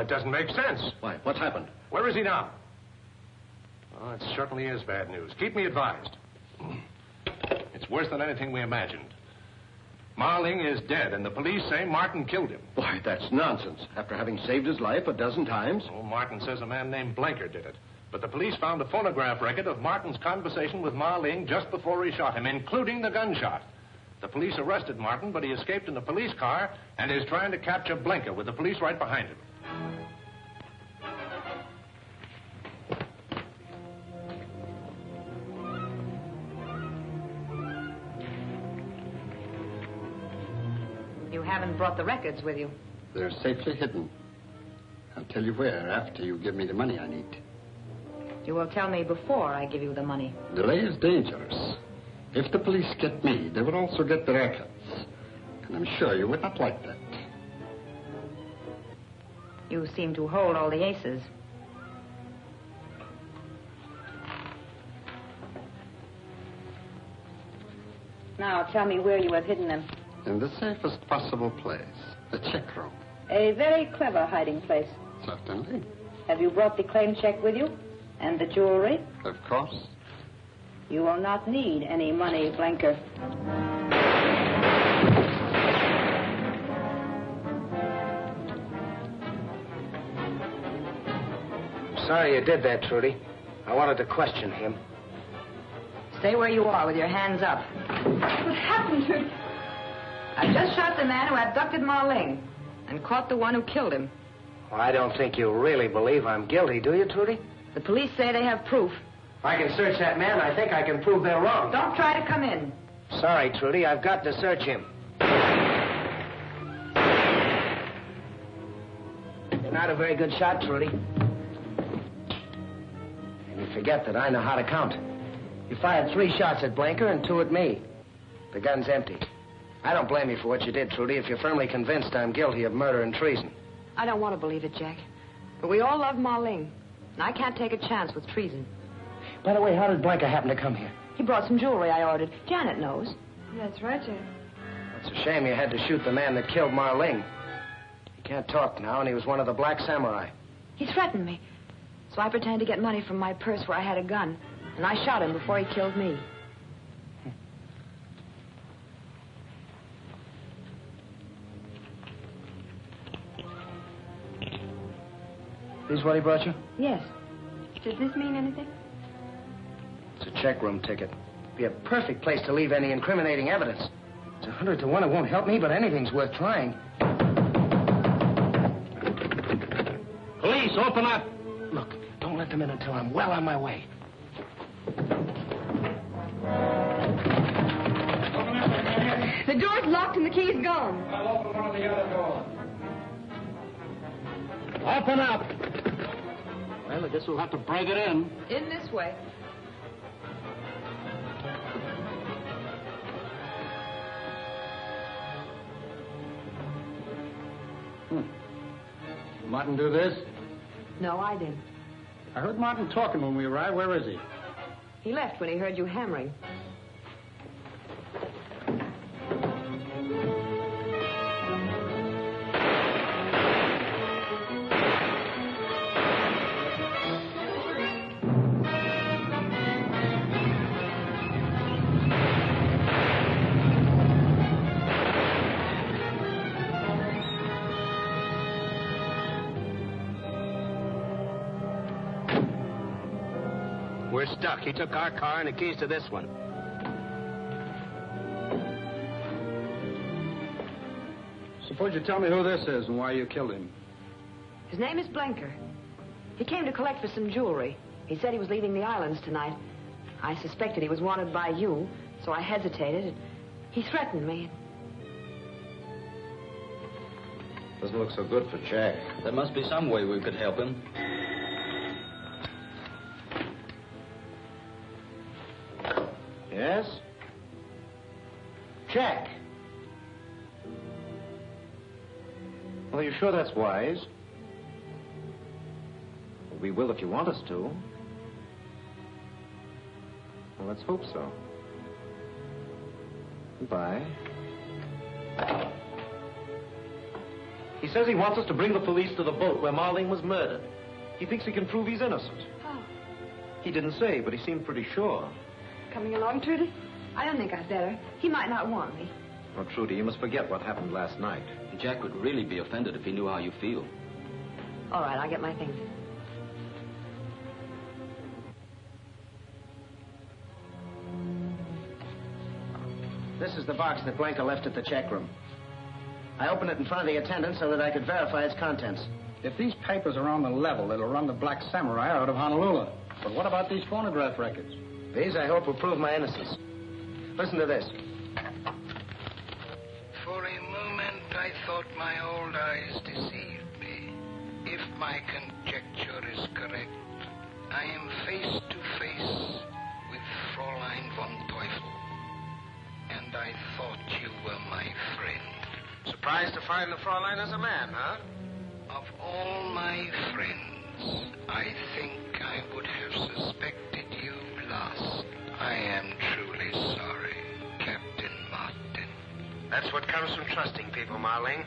it doesn't make sense. Why? What's happened? Where is he now? Oh, it certainly is bad news. Keep me advised. It's worse than anything we imagined. Marling is dead, and the police say Martin killed him. Why, that's nonsense. After having saved his life a dozen times. Oh, Martin says a man named Blanker did it. But the police found a phonograph record of Martin's conversation with Marling just before he shot him, including the gunshot. The police arrested Martin, but he escaped in a police car and is trying to capture Blanker with the police right behind him. You haven't brought the records with you. They're safely hidden. I'll tell you where after you give me the money I need. You will tell me before I give you the money. Delay is dangerous. If the police get me, they will also get the records. And I'm sure you would not like that. You seem to hold all the aces. Now, tell me where you have hidden them. In the safest possible place, the check room. A very clever hiding place. Certainly. Have you brought the claim check with you? And the jewelry? Of course. You will not need any money, Blanker. I'm sorry you did that, Trudy. I wanted to question him. Stay where you are with your hands up. What happened to... I just shot the man who abducted Marling and caught the one who killed him. Well, I don't think you really believe I'm guilty, do you, Trudy? The police say they have proof. If I can search that man, I think I can prove they're wrong. Don't try to come in. Sorry, Trudy, I've got to search him. You're not a very good shot, Trudy. And you forget that I know how to count. You fired 3 shots at Blanker and 2 at me. The gun's empty. I don't blame you for what you did, Trudy, if you're firmly convinced I'm guilty of murder and treason. I don't want to believe it, Jack. But we all love Marling, and I can't take a chance with treason. By the way, how did Blanker happen to come here? He brought some jewelry I ordered. Janet knows. That's right, Jack. It's a shame you had to shoot the man that killed Marling. He can't talk now, and he was one of the Black Samurai. He threatened me. So I pretended to get money from my purse where I had a gun. And I shot him before he killed me. This is what he brought you? Yes. Does this mean anything? It's a check room ticket. Be a perfect place to leave any incriminating evidence. It's 100 to 1 it won't help me, but anything's worth trying. Police, open up! Look, don't let them in until I'm well on my way. The door's locked and the key's gone. I'll open one of the other doors. Open up! Well, I guess we'll have to break it in. In this way. Martin do this? No, I did. I heard Martin talking when we arrived. Where is he? He left when he heard you hammering. We're stuck. He took our car and the keys to this one. Suppose you tell me who this is and why you killed him. His name is Blanker. He came to collect for some jewelry. He said he was leaving the islands tonight. I suspected he was wanted by you, so I hesitated. He threatened me. Doesn't look so good for Jack. There must be some way we could help him. Yes? Jack. Well, you sure that's wise? Well, we will if you want us to. Well, let's hope so. Goodbye. He says he wants us to bring the police to the boat where Marling was murdered. He thinks he can prove he's innocent. How? He didn't say, but he seemed pretty sure. Coming along, Trudy? I don't think I'd better. He might not want me. Oh, Trudy, you must forget what happened last night. Jack would really be offended if he knew how you feel. All right, I'll get my things. This is the box that Blanker left at the check room. I opened it in front of the attendant so that I could verify its contents. If these papers are on the level, it'll run the Black Samurai out of Honolulu. But what about these phonograph records? These, I hope, will prove my innocence. Listen to this. For a moment, I thought my old eyes deceived me. If my conjecture is correct, I am face to face with Fraulein von Teufel. And I thought you were my friend. Surprised to find the Fraulein as a man, huh? Of all my friends, I think I would have suspected you last. I am truly sorry, Captain Martin. That's what comes from trusting people, Marling.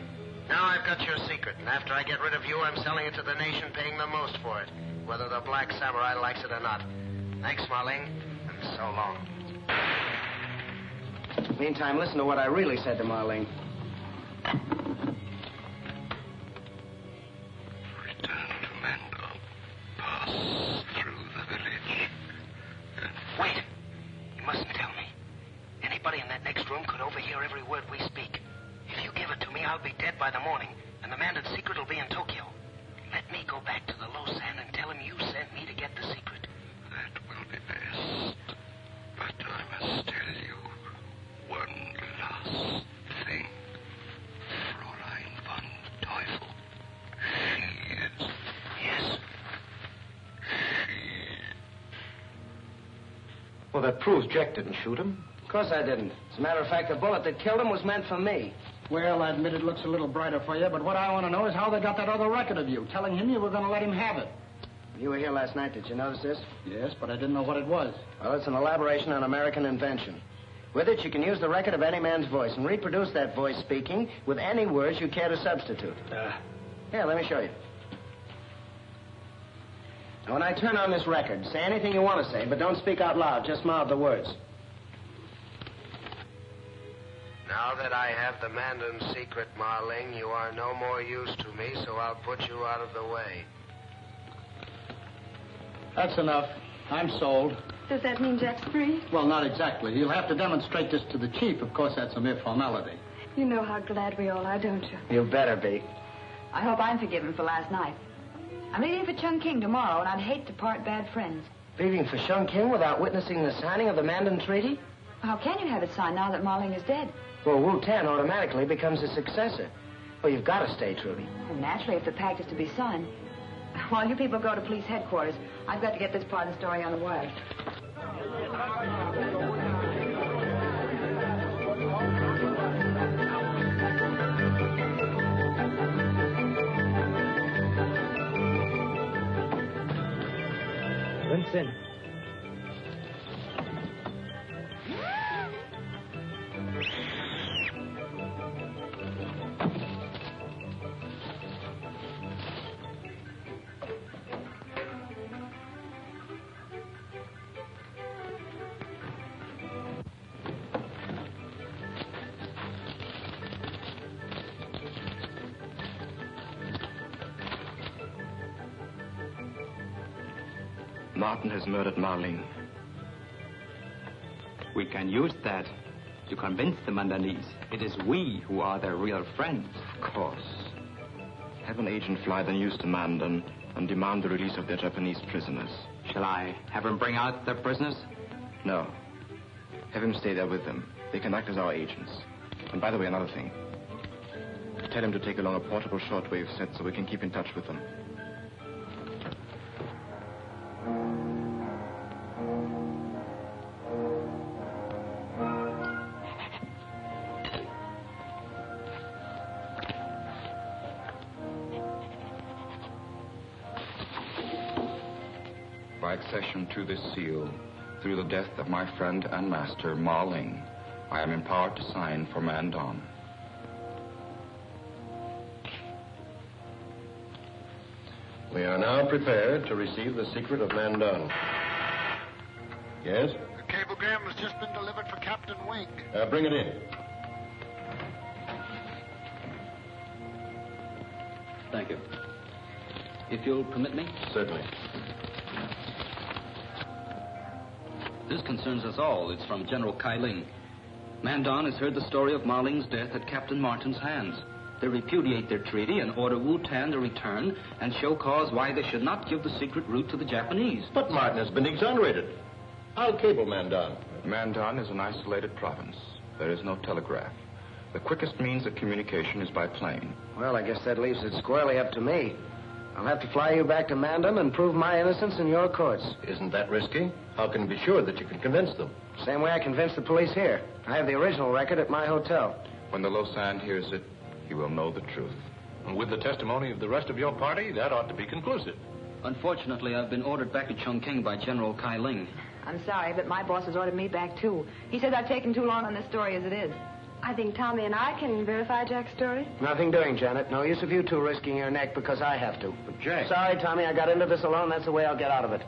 Now I've got your secret, and after I get rid of you, I'm selling it to the nation, paying the most for it, whether the Black Samurai likes it or not. Thanks, Marling, and so long. Meantime, listen to what I really said to Marling. Return to Mandel. Pass through the village. Wait! You mustn't tell me. Anybody in that next room could overhear every word we speak. If you give it to me, I'll be dead by the morning, and the Mandan secret will be in Tokyo. Let me go back to the Losan and tell him you sent me to get the secret. That will be best. But I must tell you one last thing. Fraulein von Teufel. She is... Yes? Well, that proves Jack didn't shoot him. Of course I didn't. As a matter of fact, the bullet that killed him was meant for me. Well, I admit it looks a little brighter for you, but what I want to know is how they got that other record of you, telling him you were going to let him have it. You were here last night. Did you notice this? Yes, but I didn't know what it was. Well, it's an elaboration on American invention. With it, you can use the record of any man's voice and reproduce that voice speaking with any words you care to substitute. Here, let me show you. Now, when I turn on this record, say anything you want to say, but don't speak out loud. Just mouth the words. Now that I have the Mandan secret, Marling, you are no more use to me, so I'll put you out of the way. That's enough. I'm sold. Does that mean Jack's free? Well, not exactly. You'll have to demonstrate this to the chief. Of course, that's a mere formality. You know how glad we all are, don't you? You better be. I hope I'm forgiven for last night. I'm leaving for Chungking tomorrow, and I'd hate to part bad friends. Leaving for Chungking without witnessing the signing of the Mandan Treaty? How can you have it signed now that Marling is dead? Well, Wu-Tan automatically becomes a successor. Well, you've got to stay, Trudy. Well, naturally, if the pact is to be signed. While you people go to police headquarters, I've got to get this part of the story on the wire. Vincent. Martin has murdered Marling. We can use that to convince the Mandanese it is we who are their real friends. Of course. Have an agent fly the news to Mandan and demand the release of their Japanese prisoners. Shall I have him bring out their prisoners? No. Have him stay there with them. They can act as our agents. And by the way, another thing. Tell him to take along a portable shortwave set so we can keep in touch with them. By accession to this seal, through the death of my friend and master, Marling, I am empowered to sign for Mandan. We are now prepared to receive the secret of Mandon. Yes? The cablegram has just been delivered for Captain Wink. Bring it in. Thank you. If you'll permit me? Certainly. This concerns us all. It's from General Keye. Mandon has heard the story of Marling's death at Captain Martin's hands. They repudiate their treaty and order Wu-Tan to return and show cause why they should not give the secret route to the Japanese. But Martin has been exonerated. I'll cable Mandon. Mandon is an isolated province. There is no telegraph. The quickest means of communication is by plane. Well, I guess that leaves it squarely up to me. I'll have to fly you back to Mandon and prove my innocence in your courts. Isn't that risky? How can you be sure that you can convince them? Same way I convinced the police here. I have the original record at my hotel. When the Lausanne hears it, he will know the truth. And with the testimony of the rest of your party, that ought to be conclusive. Unfortunately, I've been ordered back to Chongqing by General Keye. I'm sorry, but my boss has ordered me back, too. He says I've taken too long on this story as it is. I think Tommy and I can verify Jack's story. Nothing doing, Janet. No use of you two risking your neck because I have to. But Jack... Sorry, Tommy, I got into this alone. That's the way I'll get out of it.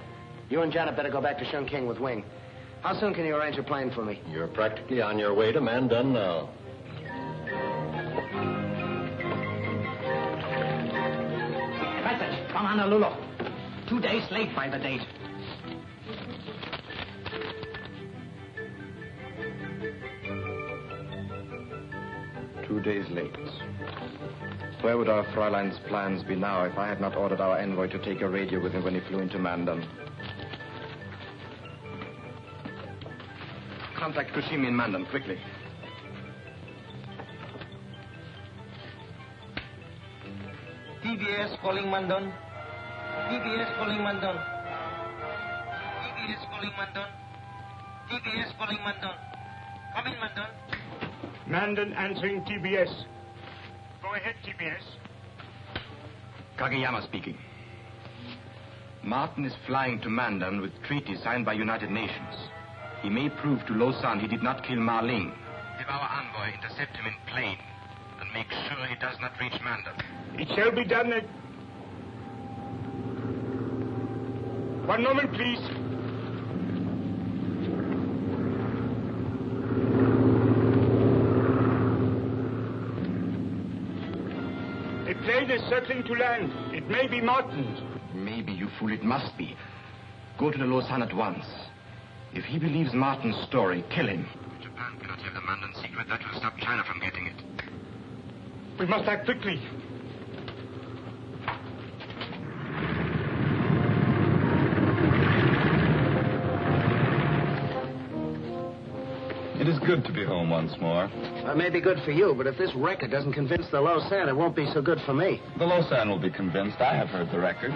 You and Janet better go back to Chongqing with Wing. How soon can you arrange a plane for me? You're practically on your way to Mandon now. Message from Honolulu. 2 days late by the date. "2 days late. Where would our Fraulein's plans be now if I had not ordered our envoy to take a radio with him when he flew into Mandon? Contact Kushimi in Mandon, quickly. TBS calling Mandon. TBS calling Mandon. TBS calling Mandon. TBS calling Mandon. Come in, Mandon. Mandon answering TBS. Go ahead, TBS. Kageyama speaking. Martin is flying to Mandon with treaty signed by United Nations. He may prove to Lausanne he did not kill Marling. Have our envoy intercept him in plane and make sure he does not reach Mandon. It shall be done at... One moment, please. A plane is circling to land. It may be Martin's. Maybe, you fool, it must be. Go to the Lausanne at once. If he believes Martin's story, kill him. Japan cannot have the Mandon secret. That will stop China from getting it. We must act quickly. It is good to be home once more. That may be good for you, but if this record doesn't convince the Lausanne, it won't be so good for me. The Lausanne will be convinced. I have heard the record.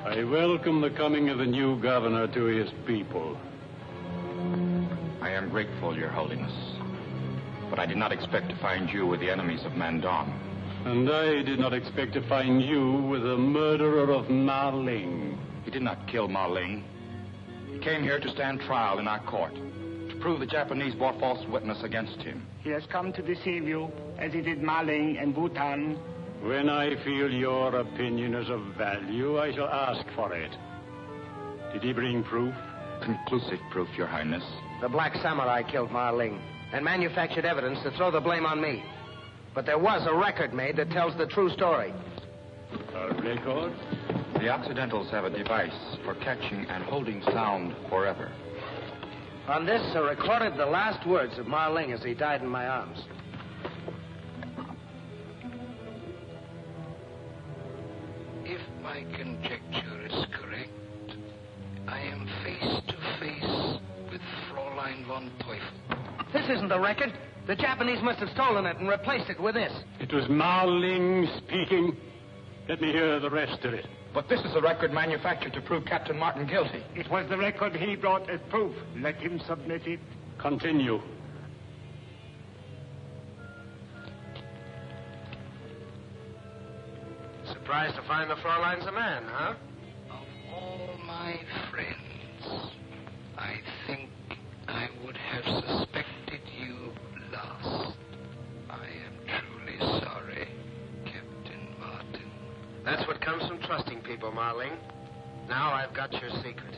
I welcome the coming of the new governor to his people. I am grateful, Your Holiness. But I did not expect to find you with the enemies of Mandon. And I did not expect to find you with the murderer of Marling. He did not kill Marling. He came here to stand trial in our court, to prove the Japanese bore false witness against him. He has come to deceive you, as he did Marling and Bhutan. When I feel your opinion is of value, I shall ask for it. Did he bring proof? Conclusive proof, Your Highness. The Black Samurai killed Marling and manufactured evidence to throw the blame on me. But there was a record made that tells the true story. A record? The Occidentals have a device for catching and holding sound forever. On this are recorded the last words of Marling as he died in my arms. If my conjecture is correct, I am face to face with Fraulein von Teufel. This isn't the record. The Japanese must have stolen it and replaced it with this. It was Marling speaking. Let me hear the rest of it. But this is a record manufactured to prove Captain Martin guilty. It was the record he brought as proof. Let him submit it. Continue. Surprised to find the Fraulein's a man, huh? Of all my friends, people, Marling. Now I've got your secret.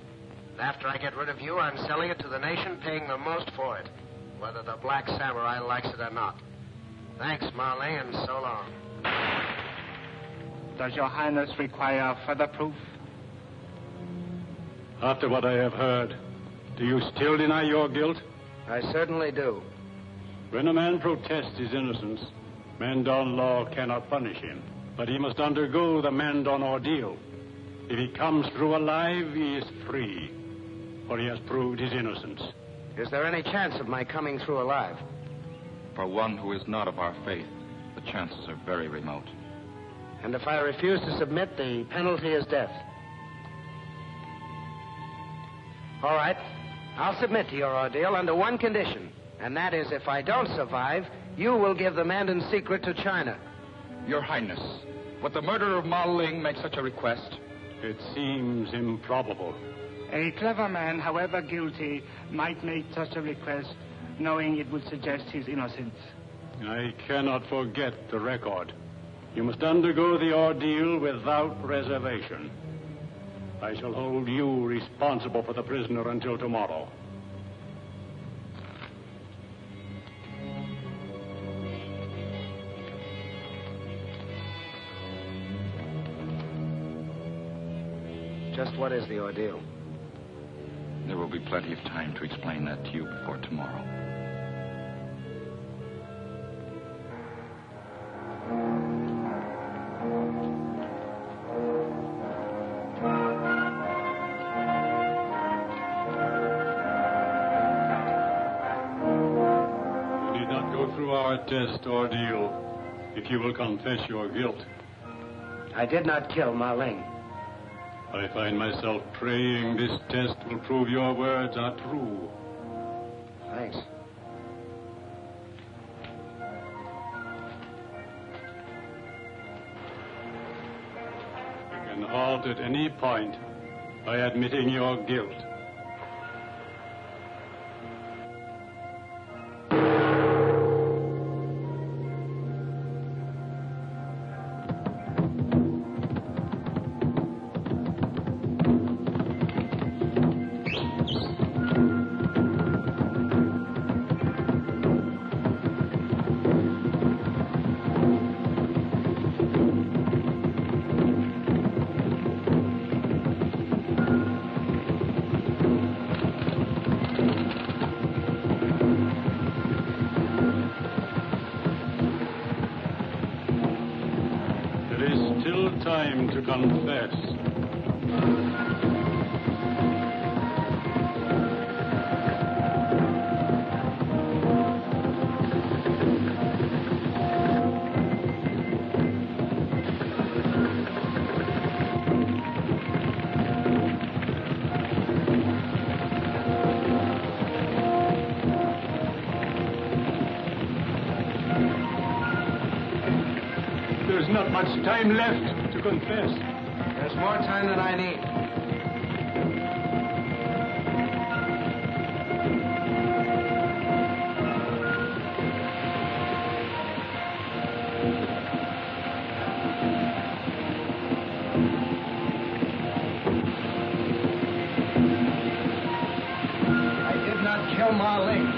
And after I get rid of you, I'm selling it to the nation, paying the most for it, whether the Black Samurai likes it or not. Thanks, Marling, and so long. Does your Highness require further proof? After what I have heard, do you still deny your guilt? I certainly do. When a man protests his innocence, Mandan law cannot punish him, but he must undergo the Mandan ordeal. If he comes through alive, he is free, for he has proved his innocence. Is there any chance of my coming through alive? For one who is not of our faith, the chances are very remote. And if I refuse to submit, the penalty is death. All right. I'll submit to your ordeal under one condition, and that is if I don't survive, you will give the Mandan secret to China. Your Highness, would the murderer of Ma Ling make such a request? It seems improbable. A clever man, however guilty, might make such a request, knowing it would suggest his innocence. I cannot forget the record. You must undergo the ordeal without reservation. I shall hold you responsible for the prisoner until tomorrow. Just what is the ordeal? There will be plenty of time to explain that to you before tomorrow. You need not go through our test ordeal if you will confess your guilt. I did not kill Ma Ling. I find myself praying this test will prove your words are true. Thanks. You can halt at any point by admitting your guilt. Time to confess. There's not much time left. Confess. There's more time than I need. I did not kill Ma Ling.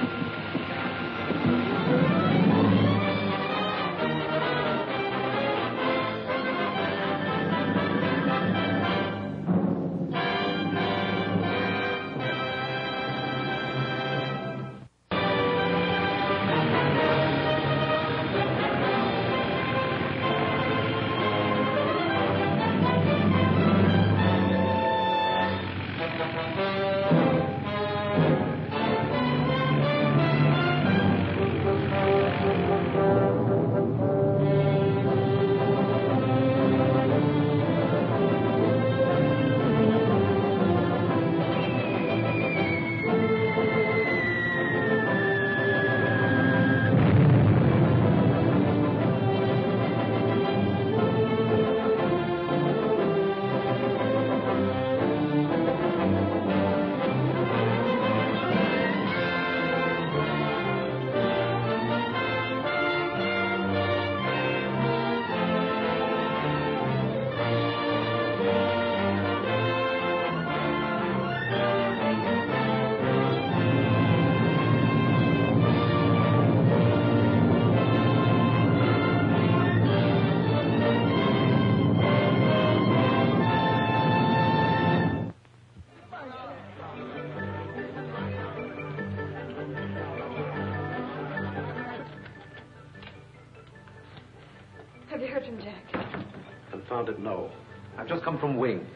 found it? No. I've just come from Wing.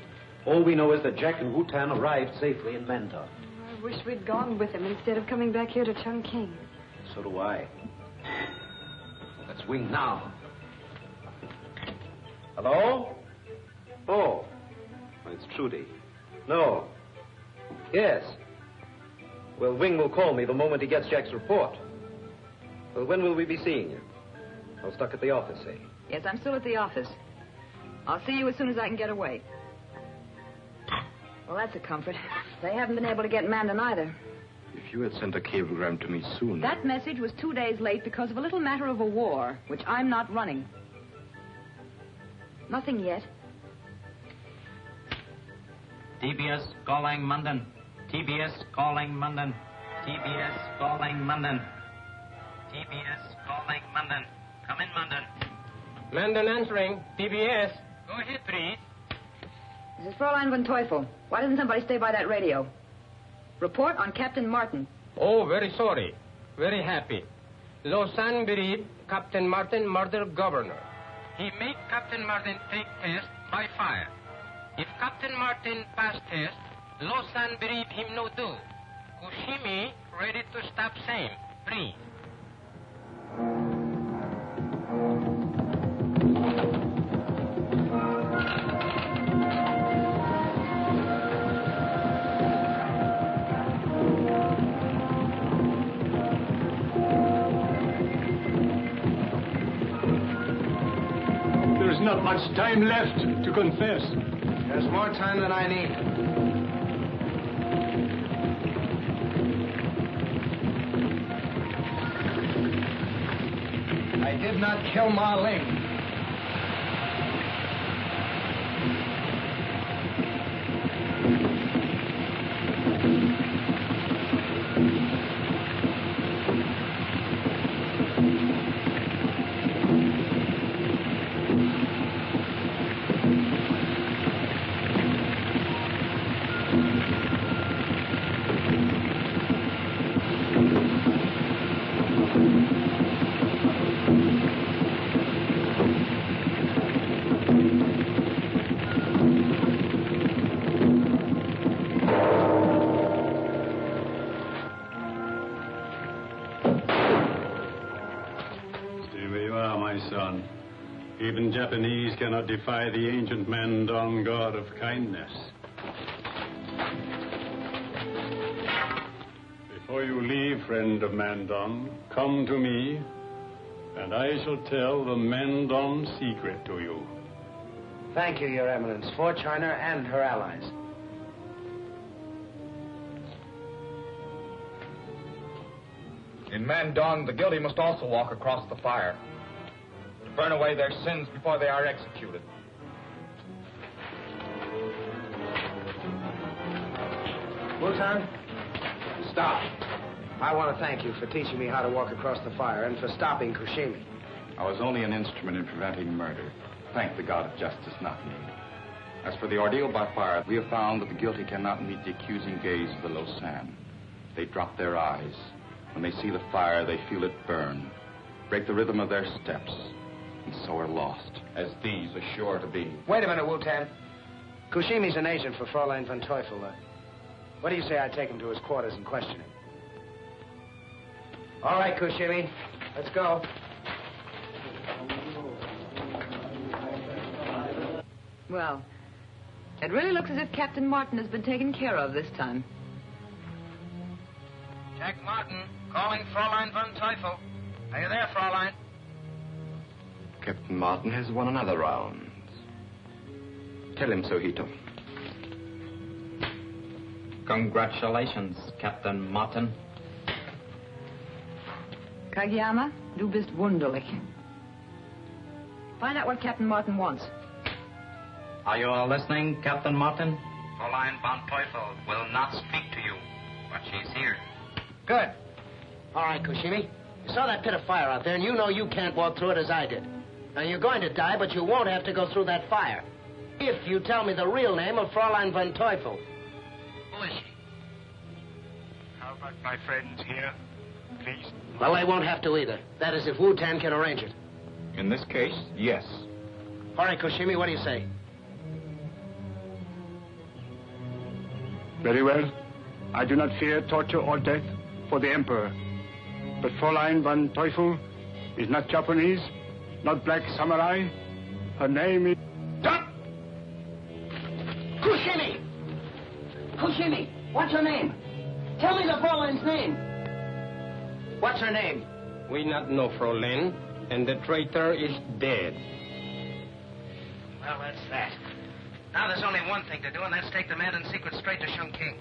All we know is that Jack and Wu-Tan arrived safely in Mandon. I wish we'd gone with him instead of coming back here to Chungking. So do I. Let's Wing now. Hello? Oh. It's Trudy. No. Yes. Well, Wing will call me the moment he gets Jack's report. Well, when will we be seeing you? I'm stuck at the office, eh? Yes, I'm still at the office. I'll see you as soon as I can get away. Well, that's a comfort. They haven't been able to get Mandan either. If you had sent a cablegram to me soon... That message was 2 days late because of a little matter of a war, which I'm not running. Nothing yet. TBS calling Mandan. TBS calling Mandan. TBS calling Mandan. TBS calling Mandan. Come in, Mandan. Mandan answering. TBS. Go ahead, please. This is Fraulein von Teufel. Why doesn't somebody stay by that radio? Report on Captain Martin. Oh, very sorry. Very happy. Lausanne believe Captain Martin murdered governor. He made Captain Martin take test by fire. If Captain Martin pass test, Lausanne believe him no do. Kushimi ready to stop same. Please. There's not much time left to confess. There's more time than I need. I did not kill Ma Ling. Even Japanese cannot defy the ancient Mandan god of kindness. Before you leave, friend of Mandan, come to me, and I shall tell the Mandan secret to you. Thank you, Your Eminence, for China and her allies. In Mandan, the guilty must also walk across the fire, to burn away their sins before they are executed. Wu-Tan, stop. I want to thank you for teaching me how to walk across the fire and for stopping Kushimi. I was only an instrument in preventing murder. Thank the God of justice, not me. As for the ordeal by fire, we have found that the guilty cannot meet the accusing gaze of the Lausanne. They drop their eyes. When they see the fire, they feel it burn, break the rhythm of their steps, and so are lost, as these are sure to be. Wait a minute, Wu-Tan. Kushimi's an agent for Fraulein von Teufel. What do you say I take him to his quarters and question him? All right, Kushimi. Let's go. Well, it really looks as if Captain Martin has been taken care of this time. Jack Martin, calling Fraulein von Teufel. Are you there, Fraulein? Captain Martin has won another round. Tell him so, Hito. Congratulations, Captain Martin. Kageyama, du bist wunderlich. Find out what Captain Martin wants. Are you all listening, Captain Martin? Fraulein von Teufel will not speak to you, but she's here. Good. All right, Kushimi. You saw that pit of fire out there, and you know you can't walk through it as I did. Now, you're going to die, but you won't have to go through that fire. If you tell me the real name of Fraulein von Teufel. Who is she? How about my friends here, please? Well, they won't have to either. That is, if Wu-Tan can arrange it. In this case, yes. All right, Koshimi, what do you say? Very well. I do not fear torture or death for the Emperor. But Fraulein von Teufel is not Japanese, not black samurai. Her name is... Stop! Koshimi! Koshimi, what's her name? Tell me the Fraulein's name. What's her name? We not know Fraulein, and the traitor is dead. Well, that's that. Now there's only one thing to do, and that's take the man in secret straight to Chongqing.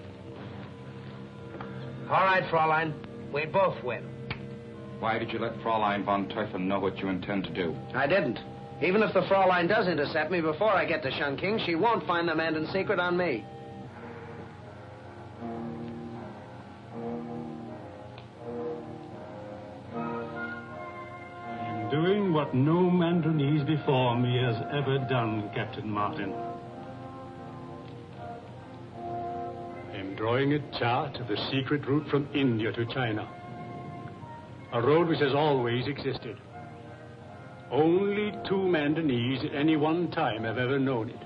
All right, Fraulein. We both win. Why did you let Fraulein von Teufel know what you intend to do? I didn't. Even if the Fraulein does intercept me before I get to Chongqing, she won't find the man in secret on me. I'm doing what no Mandarinese before me has ever done, Captain Martin. I'm drawing a chart of the secret route from India to China. A road which has always existed. Only 2 Mandarinese at any one time have ever known it.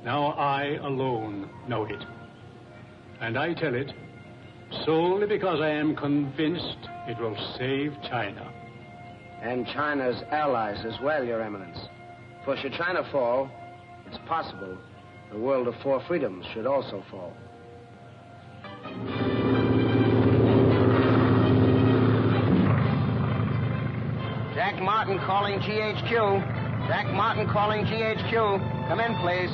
Now I alone know it. And I tell it solely because I am convinced it will save China. And China's allies as well, Your Eminence. For should China fall, it's possible the world of 4 freedoms should also fall. Jack Martin calling GHQ. Jack Martin calling GHQ. Come in, please.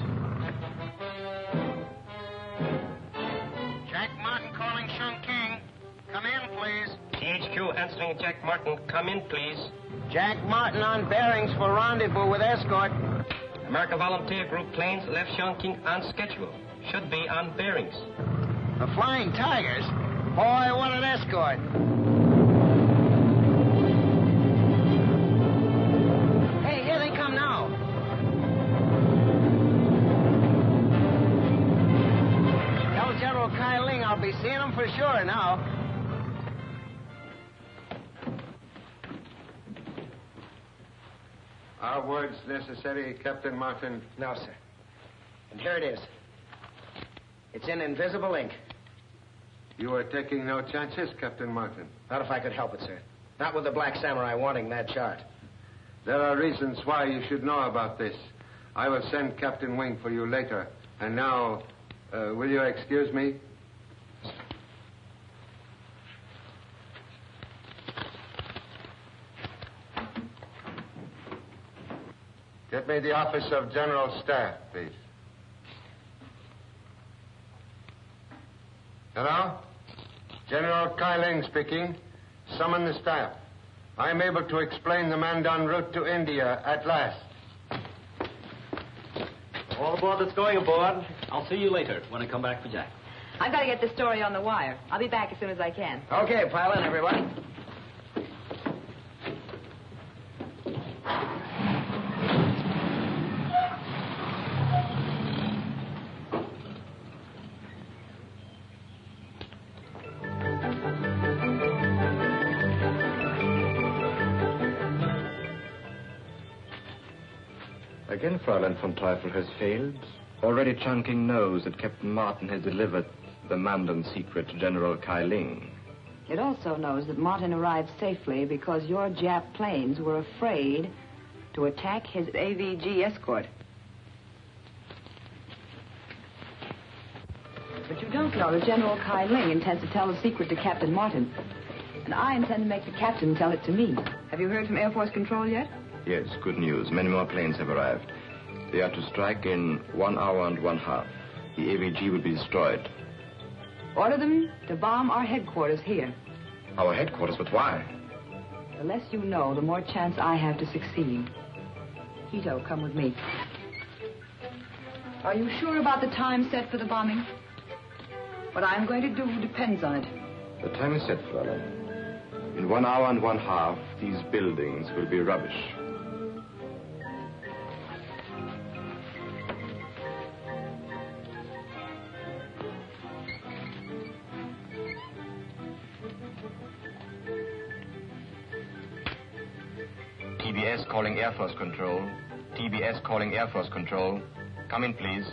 Jack Martin calling Chongqing. Come in, please. GHQ answering Jack Martin. Come in, please. Jack Martin on bearings for rendezvous with escort. American Volunteer Group planes left Chongqing on schedule. Should be on bearings. The Flying Tigers? Boy, what an escort. Hey, here they come now. Tell General Keye I'll be seeing them for sure now. Are words necessary, Captain Martin? No, sir. And here it is. It's in invisible ink. You are taking no chances, Captain Martin. Not if I could help it, sir. Not with the Black Samurai wanting that chart. There are reasons why you should know about this. I will send Captain Wing for you later. And now, will you excuse me? Get me the office of General Staff, please. Hello? General Keye speaking. Summon the staff. I am able to explain the Mandan route to India at last. All aboard that's going aboard. I'll see you later when I come back for Jack. I've got to get the story on the wire. I'll be back as soon as I can. Okay, pile in, everybody. Again, Fraulein von Teufel has failed. Already Chongqing knows that Captain Martin has delivered the Mandan secret to General Keye. It also knows that Martin arrived safely because your Jap planes were afraid to attack his AVG escort. But you don't know that General Keye intends to tell the secret to Captain Martin. And I intend to make the captain tell it to me. Have you heard from Air Force Control yet? Yes, good news. Many more planes have arrived. They are to strike in 1 hour and 1/2. The AVG will be destroyed. Order them to bomb our headquarters here. Our headquarters? But why? The less you know, the more chance I have to succeed. Hito, come with me. Are you sure about the time set for the bombing? What I'm going to do depends on it. The time is set, Fraulein. In 1 hour and 1/2, these buildings will be rubbish. TBS calling Air Force Control. TBS calling Air Force Control. Come in, please.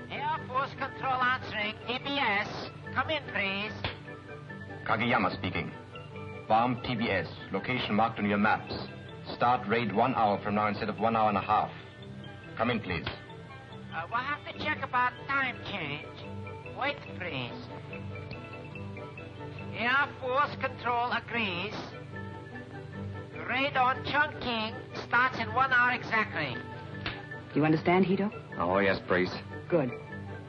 Air Force Control answering. TBS. Come in, please. Kageyama speaking. Bomb TBS. Location marked on your maps. Start raid 1 hour from now instead of 1 hour and a half. Come in, please. We'll have to check about time change. Wait, please. Air Force Control agrees. Raid on Chungking starts in 1 hour exactly. Do you understand, Hito? Oh, yes, please. Good.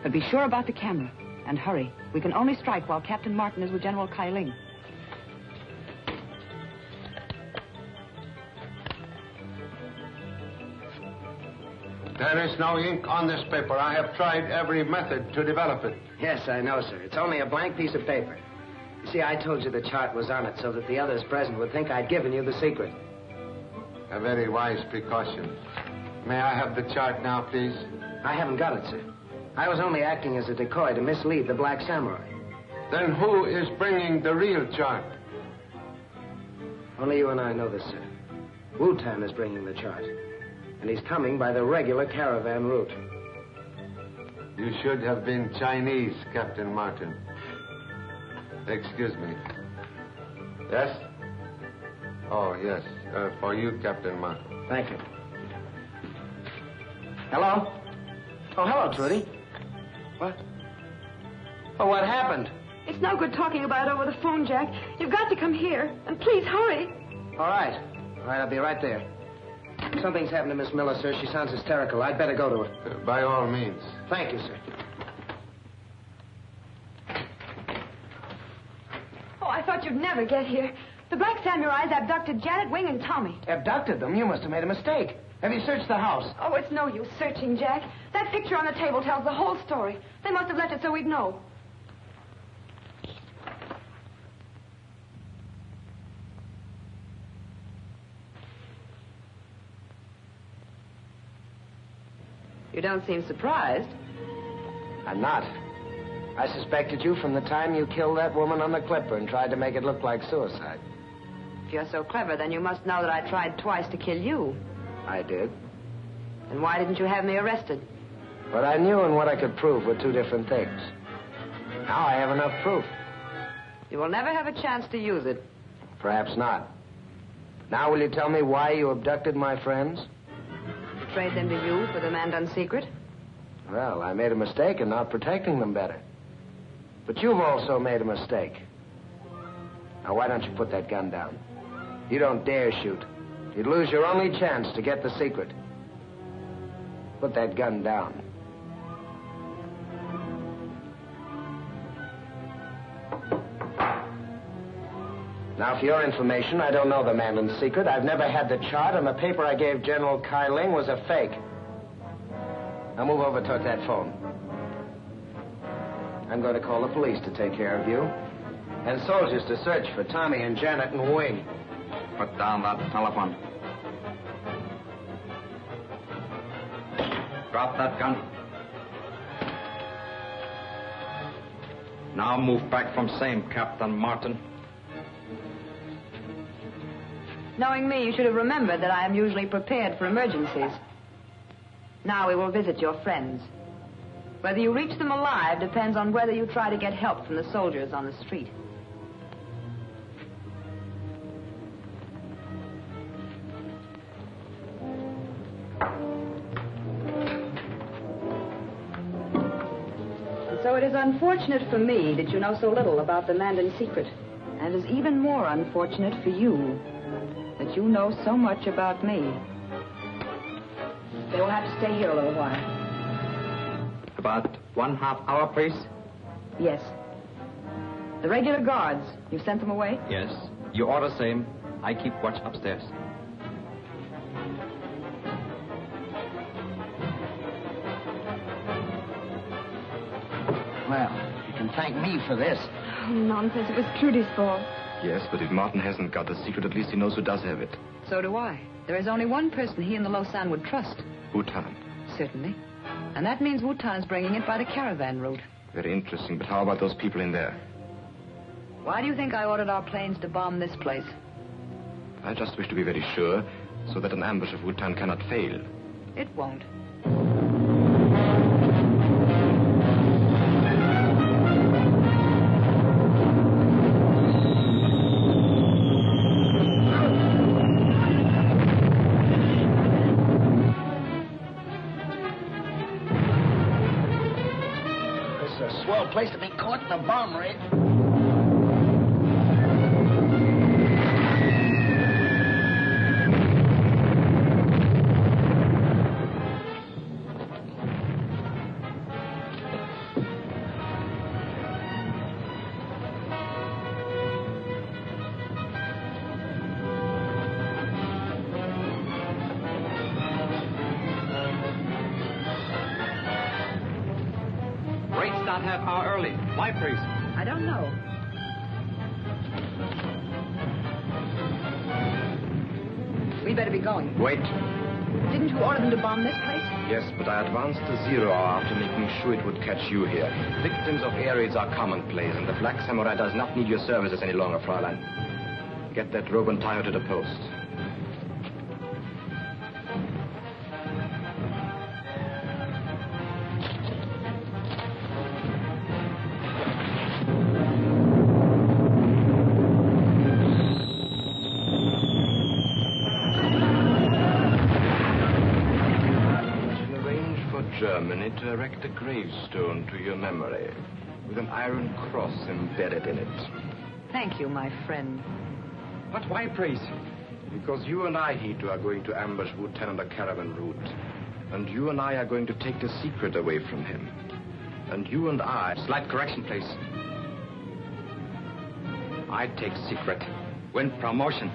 But be sure about the camera. And hurry. We can only strike while Captain Martin is with General Keye. There is no ink on this paper. I have tried every method to develop it. Yes, I know, sir. It's only a blank piece of paper. You see, I told you the chart was on it so that the others present would think I'd given you the secret. A very wise precaution. May I have the chart now, please? I haven't got it, sir. I was only acting as a decoy to mislead the Black Samurai. Then who is bringing the real chart? Only you and I know this, sir. Wu-Tan is bringing the chart. And he's coming by the regular caravan route. You should have been Chinese, Captain Martin. Excuse me. Yes? Oh, yes. For you, Captain Martin. Thank you. Hello? Oh, hello, Trudy. What? Oh, what happened? It's no good talking about it over the phone, Jack. You've got to come here. And please, hurry. All right. All right, I'll be right there. Something's happened to Miss Miller, sir. She sounds hysterical. I'd better go to her. By all means. Thank you, sir. Oh, I thought you'd never get here. The Black Samurais abducted Janet, Wing, and Tommy. Abducted them? You must have made a mistake. Have you searched the house? Oh, it's no use searching, Jack. That picture on the table tells the whole story. They must have left it so we'd know. You don't seem surprised. I'm not. I suspected you from the time you killed that woman on the Clipper and tried to make it look like suicide. If you're so clever, then you must know that I tried twice to kill you. I did. And why didn't you have me arrested? What I knew and what I could prove were two different things. Now I have enough proof. You will never have a chance to use it. Perhaps not. Now will you tell me why you abducted my friends? Trade them to you for the Mandan secret? Well, I made a mistake in not protecting them better. But you've also made a mistake. Now, why don't you put that gun down? You don't dare shoot. You'd lose your only chance to get the secret. Put that gun down. Now, for your information, I don't know the Mandan's secret. I've never had the chart, and the paper I gave General Keye was a fake. Now, move over toward that phone. I'm going to call the police to take care of you. And soldiers to search for Tommy and Janet and Wing. Put down that telephone. Drop that gun. Now move back from same, Captain Martin. Knowing me, you should have remembered that I am usually prepared for emergencies. Now we will visit your friends. Whether you reach them alive depends on whether you try to get help from the soldiers on the street. And so it is unfortunate for me that you know so little about the Mandan secret. And it is even more unfortunate for you that you know so much about me. They will have to stay here a little while. About 1/2 hour, please? Yes. The regular guards, you've sent them away? Yes. You order same. I keep watch upstairs. Well, you can thank me for this. Oh, nonsense. It was Trudy's fault. Yes, but if Martin hasn't got the secret, at least he knows who does have it. So do I. There is only one person he and the Lausanne would trust. Wu-Tan. Certainly. And that means Wu-Tan is bringing it by the caravan route. Very interesting, but how about those people in there? Why do you think I ordered our planes to bomb this place? I just wish to be very sure, so that an ambush of Wu-Tan cannot fail. It won't. This is a swell place to be caught in a bomb raid. Half hour early. Why, priest? I don't know. We better be going. Wait. Didn't you order them to bomb this place? Yes, but I advanced to 0 hour after making sure it would catch you here. Victims of air raids are commonplace, and the Black Samurai does not need your services any longer, Fraulein. Get that rope and tie her to the post. Germany to erect a gravestone to your memory with an iron cross embedded in it. Thank you, my friend. But why, priest? Because you and I, Hito, are going to ambush Wu Ten on the caravan route. And you and I are going to take the secret away from him. And you and I... Slight correction, please. I take secret. Win promotion.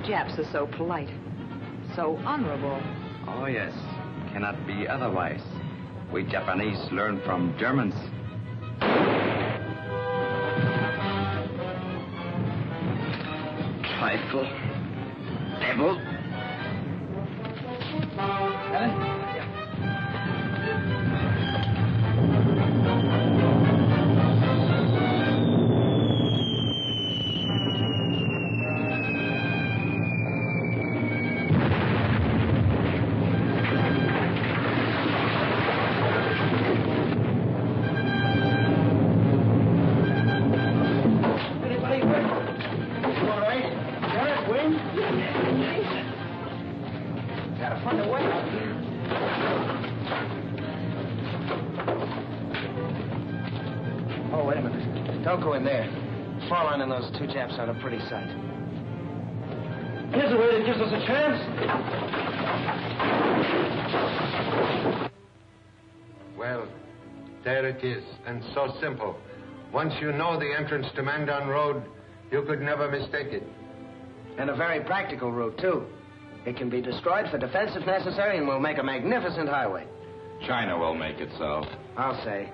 Japs are so polite, so honorable. Oh, yes. Cannot be otherwise. We Japanese learn from Germans. Trifle. Devil. Helen? Fraulein and those two Japs are a pretty sight. Here's a way that gives us a chance. Well, there it is, and so simple. Once you know the entrance to Mandan Road, you could never mistake it. And a very practical route, too. It can be destroyed for defense if necessary, and will make a magnificent highway. China will make it so. I'll say.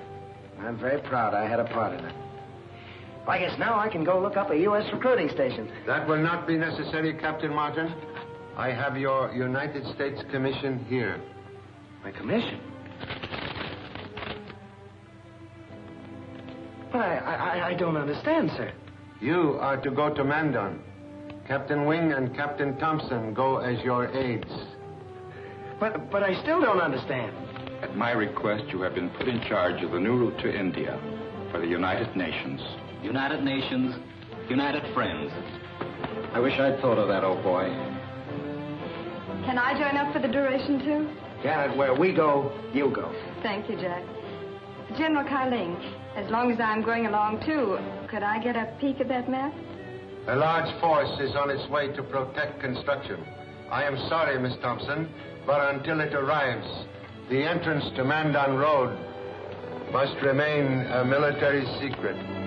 I'm very proud I had a part in it. I guess now I can go look up a U.S. recruiting station. That will not be necessary, Captain Martin. I have your United States commission here. My commission? But I don't understand, sir. You are to go to Mandan. Captain Wing and Captain Thompson go as your aides. But I still don't understand. At my request, you have been put in charge of the new route to India for the United Nations. United Nations, United Friends. I wish I'd thought of that, old boy. Can I join up for the duration, too? Janet, where we go, you go. Thank you, Jack. General Keye, as long as I'm going along, too, could I get a peek at that map? A large force is on its way to protect construction. I am sorry, Miss Thompson, but until it arrives, the entrance to Mandan Road must remain a military secret.